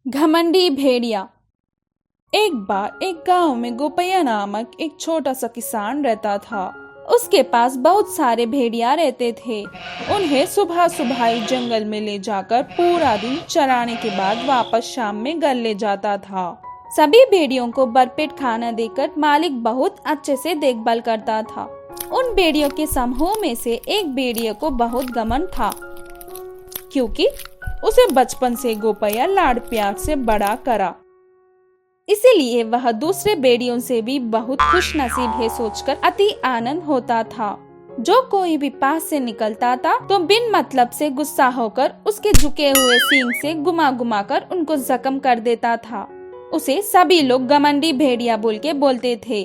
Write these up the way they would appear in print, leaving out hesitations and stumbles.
घमंडी भेड़िया। एक बार एक गांव में गोपैया नामक एक छोटा सा किसान रहता था। उसके पास बहुत सारे भेड़िया रहते थे। उन्हें सुबह सुबह ही जंगल में ले जाकर पूरा दिन चराने के बाद वापस शाम में घर ले जाता था। सभी भेड़ियों को भरपेट खाना देकर मालिक बहुत अच्छे से देखभाल करता था। उन भेड़ियों के समूह में से एक भेड़िए को बहुत घमंड था, क्योंकि उसे बचपन से गोपैया लाड़ प्यार से बड़ा करा। इसीलिए वह दूसरे भेड़ियों से भी बहुत खुश नसीब है सोचकर अति आनंद होता था। जो कोई भी पास से निकलता था तो बिन मतलब से गुस्सा होकर उसके झुके हुए सींग से घुमा घुमा कर उनको जख्म कर देता था। उसे सभी लोग घमंडी भेड़िया बोल के बोलते थे।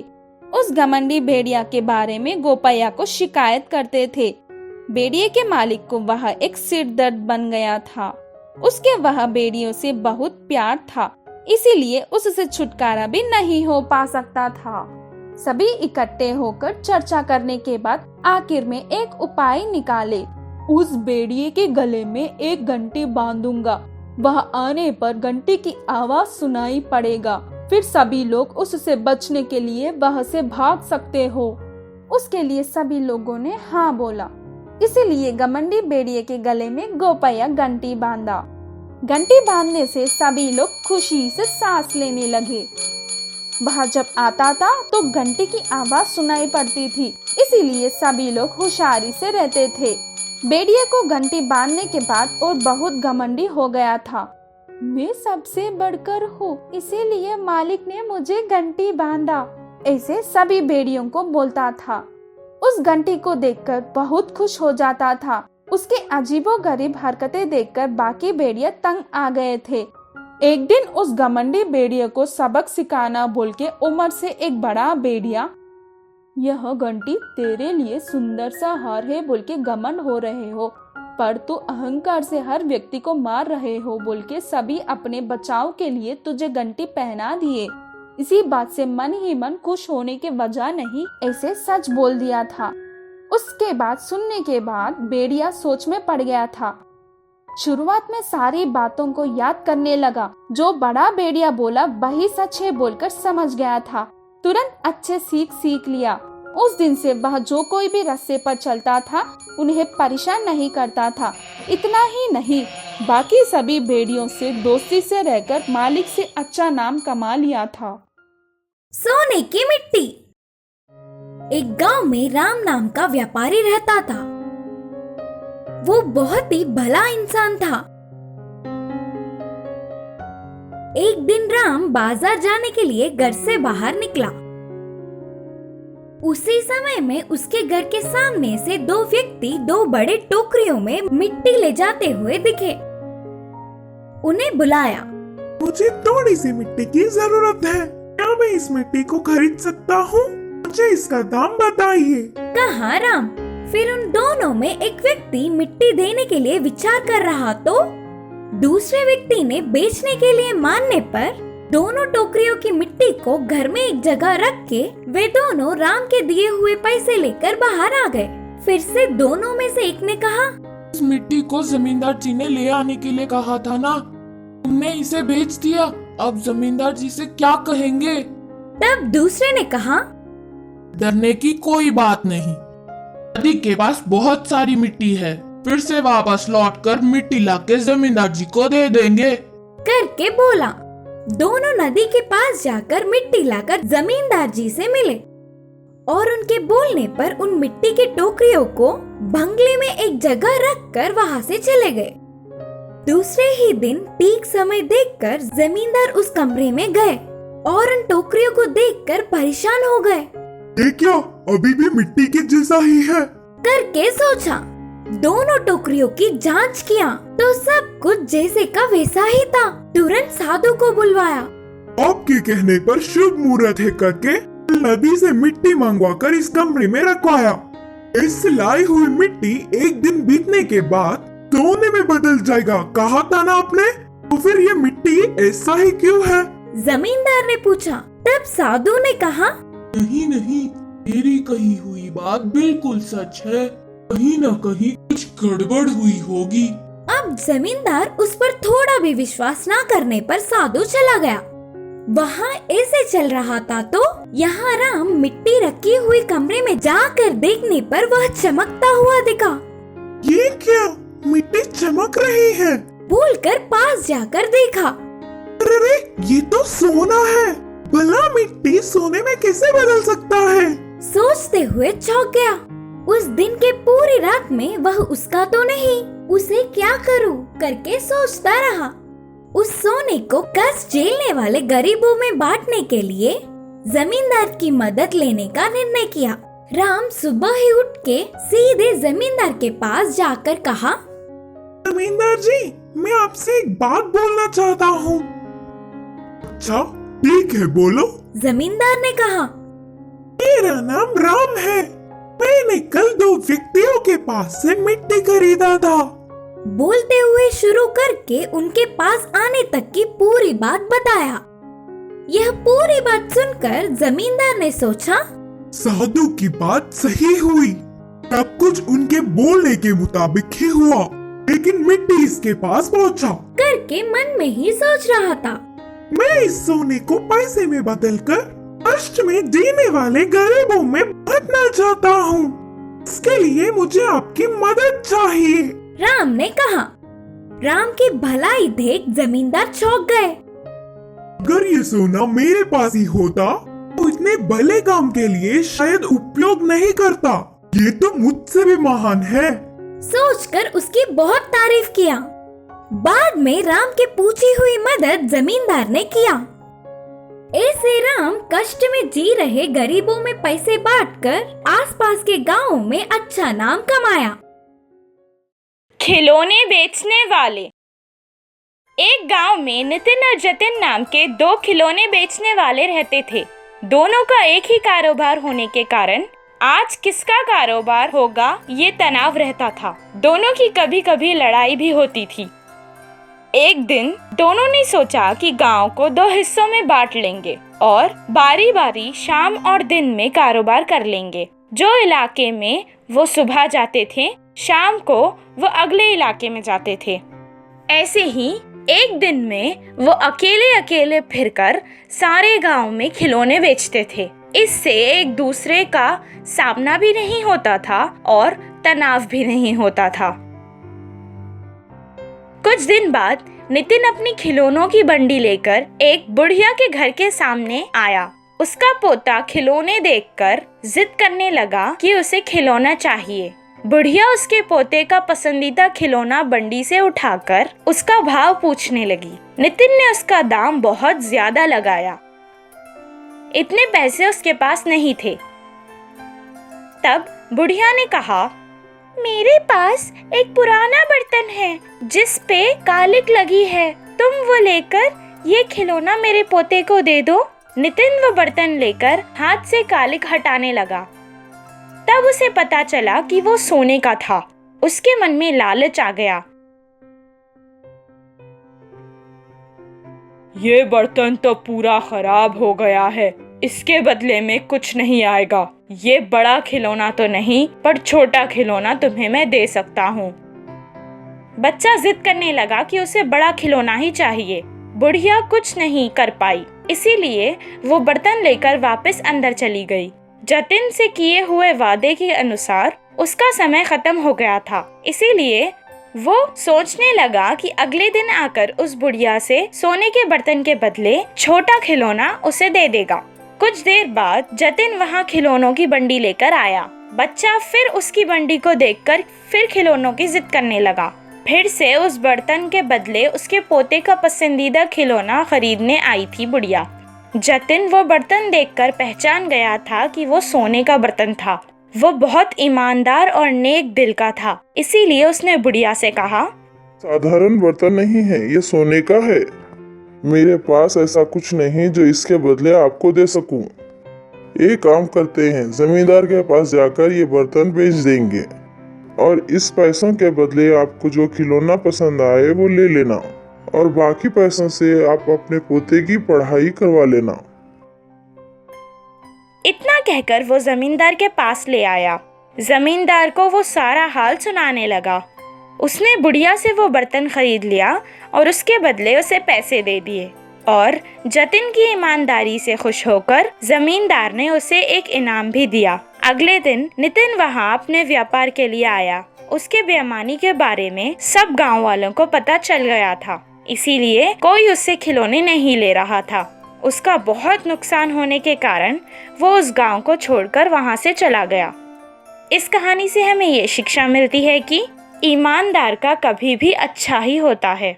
उस घमंडी भेड़िया के बारे में गोपैया को शिकायत करते थे। भेड़िए के मालिक को वह एक सिरदर्द बन गया था। उसके वह भेड़ियों से बहुत प्यार था, इसीलिए उससे छुटकारा भी नहीं हो पा सकता था। सभी इकट्ठे होकर चर्चा करने के बाद आखिर में एक उपाय निकाले। उस भेड़िए के गले में एक घंटी बांधूंगा, वह आने पर घंटी की आवाज सुनाई पड़ेगा, फिर सभी लोग उससे बचने के लिए वह से भाग सकते हो। उसके लिए सभी लोगों ने हाँ बोला। इसीलिए घमंडी भेड़िए के गले में गोपैया घंटी बांधा। घंटी बांधने से सभी लोग खुशी से सांस लेने लगे। वह जब आता था तो घंटी की आवाज सुनाई पड़ती थी, इसीलिए सभी लोग होशियारी से रहते थे। भेड़िए को घंटी बांधने के बाद और बहुत घमंडी हो गया था। मैं सबसे बढ़कर हूँ, इसीलिए मालिक ने मुझे घंटी बांधा, ऐसे सभी भेड़ियों को बोलता था। उस घंटी को देखकर बहुत खुश हो जाता था। उसके अजीबोगरीब हरकतें देखकर बाकी भेड़िए तंग आ गए थे। एक दिन उस घमंडी भेड़िए को सबक सिखाना बोल के उम्र से एक बड़ा भेड़िया, यह घंटी तेरे लिए सुंदर सा हार है बोल के घमंड हो रहे हो, पर तू अहंकार से हर व्यक्ति को मार रहे हो बोल के सभी अपने बचाव के लिए तुझे घंटी पहना दिए। इसी बात से मन ही मन खुश होने के वजह नहीं, ऐसे सच बोल दिया था। उसके बाद सुनने के बाद भेड़िया सोच में पड़ गया था। शुरुआत में सारी बातों को याद करने लगा। जो बड़ा भेड़िया बोला वही सच है बोलकर समझ गया था। तुरंत अच्छे सीख लिया। उस दिन से वह जो कोई भी रास्ते पर चलता था उन्हें परेशान नहीं करता था। इतना ही नहीं, बाकी सभी भेड़ियों से दोस्ती से रहकर मालिक से अच्छा नाम कमा लिया था। सोने की मिट्टी। एक गांव में राम नाम का व्यापारी रहता था। वो बहुत ही भला इंसान था। एक दिन राम बाजार जाने के लिए घर से बाहर निकला। उसी समय में उसके घर के सामने से दो व्यक्ति दो बड़े टोकरियों में मिट्टी ले जाते हुए दिखे। उन्हें बुलाया। मुझे थोड़ी सी मिट्टी की जरूरत है, क्या मैं इस मिट्टी को खरीद सकता हूँ? मुझे इसका दाम बताइए, कहा राम। फिर उन दोनों में एक व्यक्ति मिट्टी देने के लिए विचार कर रहा तो दूसरे व्यक्ति ने बेचने के लिए मानने पर दोनों टोकरियों की मिट्टी को घर में एक जगह रख के वे दोनों राम के दिए हुए पैसे लेकर बाहर आ गए। फिर से दोनों में से एक ने कहा, इस मिट्टी को जमींदार जी ने ले आने के लिए कहा था ना, तुमने इसे बेच दिया, अब जमींदार जी से क्या कहेंगे? तब दूसरे ने कहा, डरने की कोई बात नहीं, नदी के पास बहुत सारी मिट्टी है, फिर से वापस लौटकर मिट्टी लाके जमींदार जी को दे देंगे करके बोला। दोनों नदी के पास जाकर मिट्टी लाकर जमींदार जी से मिले और उनके बोलने पर उन मिट्टी की टोकरियों को बंगले में एक जगह रखकर वहां से चले गए। दूसरे ही दिन ठीक समय देखकर जमींदार उस कमरे में गए और उन टोकरियों को देखकर परेशान हो गए। ये क्या अभी भी मिट्टी के जैसा ही है करके सोचा। दोनों टोकरियों की जांच किया तो सब कुछ जैसे का वैसा ही था। तुरंत साधु को बुलवाया। आपके कहने पर शुभ मुहूर्त है करके नदी से मिट्टी मंगवाकर इस कमरे में रखवाया। इस लाई हुई मिट्टी एक दिन बीतने के बाद सोने में बदल जाएगा, कहा था ना आपने, तो फिर ये मिट्टी ऐसा ही क्यों है? जमींदार ने पूछा। तब साधु ने कहा, नहीं नहीं, तेरी कही हुई बात बिल्कुल सच है, कहीं न कहीं कुछ गड़बड़ हुई होगी। अब जमींदार उस पर थोड़ा भी विश्वास ना करने पर साधु चला गया। वहाँ ऐसे चल रहा था तो यहाँ राम मिट्टी रखी हुई कमरे में जाकर देखने पर वह चमकता हुआ दिखा। ये क्या, मिट्टी चमक रही है? बोलकर पास जाकर देखा। अरे ये तो सोना है। भला मिट्टी सोने में कैसे बदल सकता है? सोचते हुए चौंक गया। उस दिन के पूरी रात में वह उसका तो नहीं, उसे क्या करूं करके सोचता रहा। उस सोने को कर्ज झेलने वाले गरीबों में बांटने के लिए जमींदार की मदद लेने का निर्णय किया। राम सुबह ही उठ के सीधे जमींदार के पास जाकर कहा, जमींदार जी, मैं आपसे एक बात बोलना चाहता हूँ। अच्छा ठीक है, बोलो। जमींदार ने कहा, मेरा नाम राम है। मैंने कल 2 व्यक्तियों के पास से मिट्टी खरीदा था। बोलते हुए शुरू करके उनके पास आने तक की पूरी बात बताया। यह पूरी बात सुनकर जमींदार ने सोचा, साधु की बात सही हुई। सब कुछ उनके बोलने के मुताबिक ही हुआ, लेकिन मिट्टी इसके पास पहुंचा। करके मन में ही सोच रहा था, मैं इस सोने को पैसे में बदलकर कष्ट में जीने वाले गरीबों में बांटना चाहता हूँ। इसके लिए मुझे आपकी मदद चाहिए। राम ने कहा। राम की भलाई देख जमींदार चौंक गए। अगर ये सोना मेरे पास ही होता तो इतने भले काम के लिए शायद उपयोग नहीं करता। ये तो मुझसे भी महान है। सोचकर उसकी बहुत तारीफ किया। बाद में राम की पूछी हुई मदद जमींदार ने किया। ऐसे राम कष्ट में जी रहे गरीबों में पैसे बांटकर आसपास के गांवों में अच्छा नाम कमाया। खिलौने बेचने वाले। एक गांव में नितिन और जतिन नाम के 2 खिलौने बेचने वाले रहते थे। दोनों का एक ही कारोबार होने के कारण आज किसका कारोबार होगा ये तनाव रहता था। दोनों की कभी कभी लड़ाई भी होती थी। एक दिन दोनों ने सोचा कि गांव को 2 हिस्सों में बांट लेंगे और बारी बारी शाम और दिन में कारोबार कर लेंगे। जो इलाके में वो सुबह जाते थे, शाम को वो अगले इलाके में जाते थे। ऐसे ही एक दिन में वो अकेले अकेले फिरकर सारे गांव में खिलौने बेचते थे। इससे एक दूसरे का सामना भी नहीं होता था और तनाव भी नहीं होता था। कुछ दिन बाद नितिन अपनी खिलौनों की बंडी लेकर एक बुढ़िया के घर के सामने आया। उसका पोता खिलौने देखकर जिद करने लगा कि उसे खिलौना चाहिए। बुढ़िया उसके पोते का पसंदीदा खिलौना बंडी से उठाकर उसका भाव पूछने लगी। नितिन ने उसका दाम बहुत ज्यादा लगाया। इतने पैसे उसके पास नहीं थे। तब बुढ़िया ने कहा, मेरे पास एक पुराना बर्तन है जिस पे कालिक लगी है। तुम वो लेकर ये खिलौना मेरे पोते को दे दो। नितिन वो बर्तन लेकर हाथ से कालिक हटाने लगा। तब उसे पता चला कि वो सोने का था। उसके मन में लालच आ गया। ये बर्तन तो पूरा खराब हो गया है, इसके बदले में कुछ नहीं आएगा। ये बड़ा खिलौना तो नहीं, पर छोटा खिलौना तुम्हें मैं दे सकता हूँ। बच्चा जिद करने लगा कि उसे बड़ा खिलौना ही चाहिए। बुढ़िया कुछ नहीं कर पाई, इसीलिए वो बर्तन लेकर वापस अंदर चली गई। जतिन से किए हुए वादे के अनुसार उसका समय खत्म हो गया था, इसीलिए वो सोचने लगा कि अगले दिन आकर उस बुढ़िया से सोने के बर्तन के बदले छोटा खिलौना उसे दे देगा। कुछ देर बाद जतिन वहाँ खिलौनों की बंडी लेकर आया। बच्चा फिर उसकी बंडी को देखकर फिर खिलौनों की जिद करने लगा। फिर से उस बर्तन के बदले उसके पोते का पसंदीदा खिलौना खरीदने आई थी बुढ़िया। जतिन वो बर्तन देखकर पहचान गया था कि वो सोने का बर्तन था। वो बहुत ईमानदार और नेक दिल का था, इसीलिए उसने बुढ़िया से कहा, साधारण बर्तन नहीं है, ये सोने का है। मेरे पास ऐसा कुछ नहीं जो इसके बदले आपको दे सकूं। एक काम करते हैं, जमींदार के पास जाकर ये बर्तन बेच देंगे और इस पैसों के बदले आपको जो खिलौना पसंद आए वो ले लेना और बाकी पैसों से आप अपने पोते की पढ़ाई करवा लेना। इतना कहकर वो जमींदार के पास ले आया। जमींदार को वो सारा हाल सुनाने लगा। उसने बुढ़िया से वो बर्तन खरीद लिया और उसके बदले उसे पैसे दे दिए। और जतिन की ईमानदारी से खुश होकर जमींदार ने उसे एक इनाम भी दिया। अगले दिन नितिन वहाँ अपने व्यापार के लिए आया। उसके बेईमानी के बारे में सब गांव वालों को पता चल गया था, इसीलिए कोई उससे खिलौने नहीं ले रहा था। उसका बहुत नुकसान होने के कारण वो उस गांव को छोड़कर वहाँ से चला गया। इस कहानी से हमें ये शिक्षा मिलती है कि ईमानदार का कभी भी अच्छा ही होता है।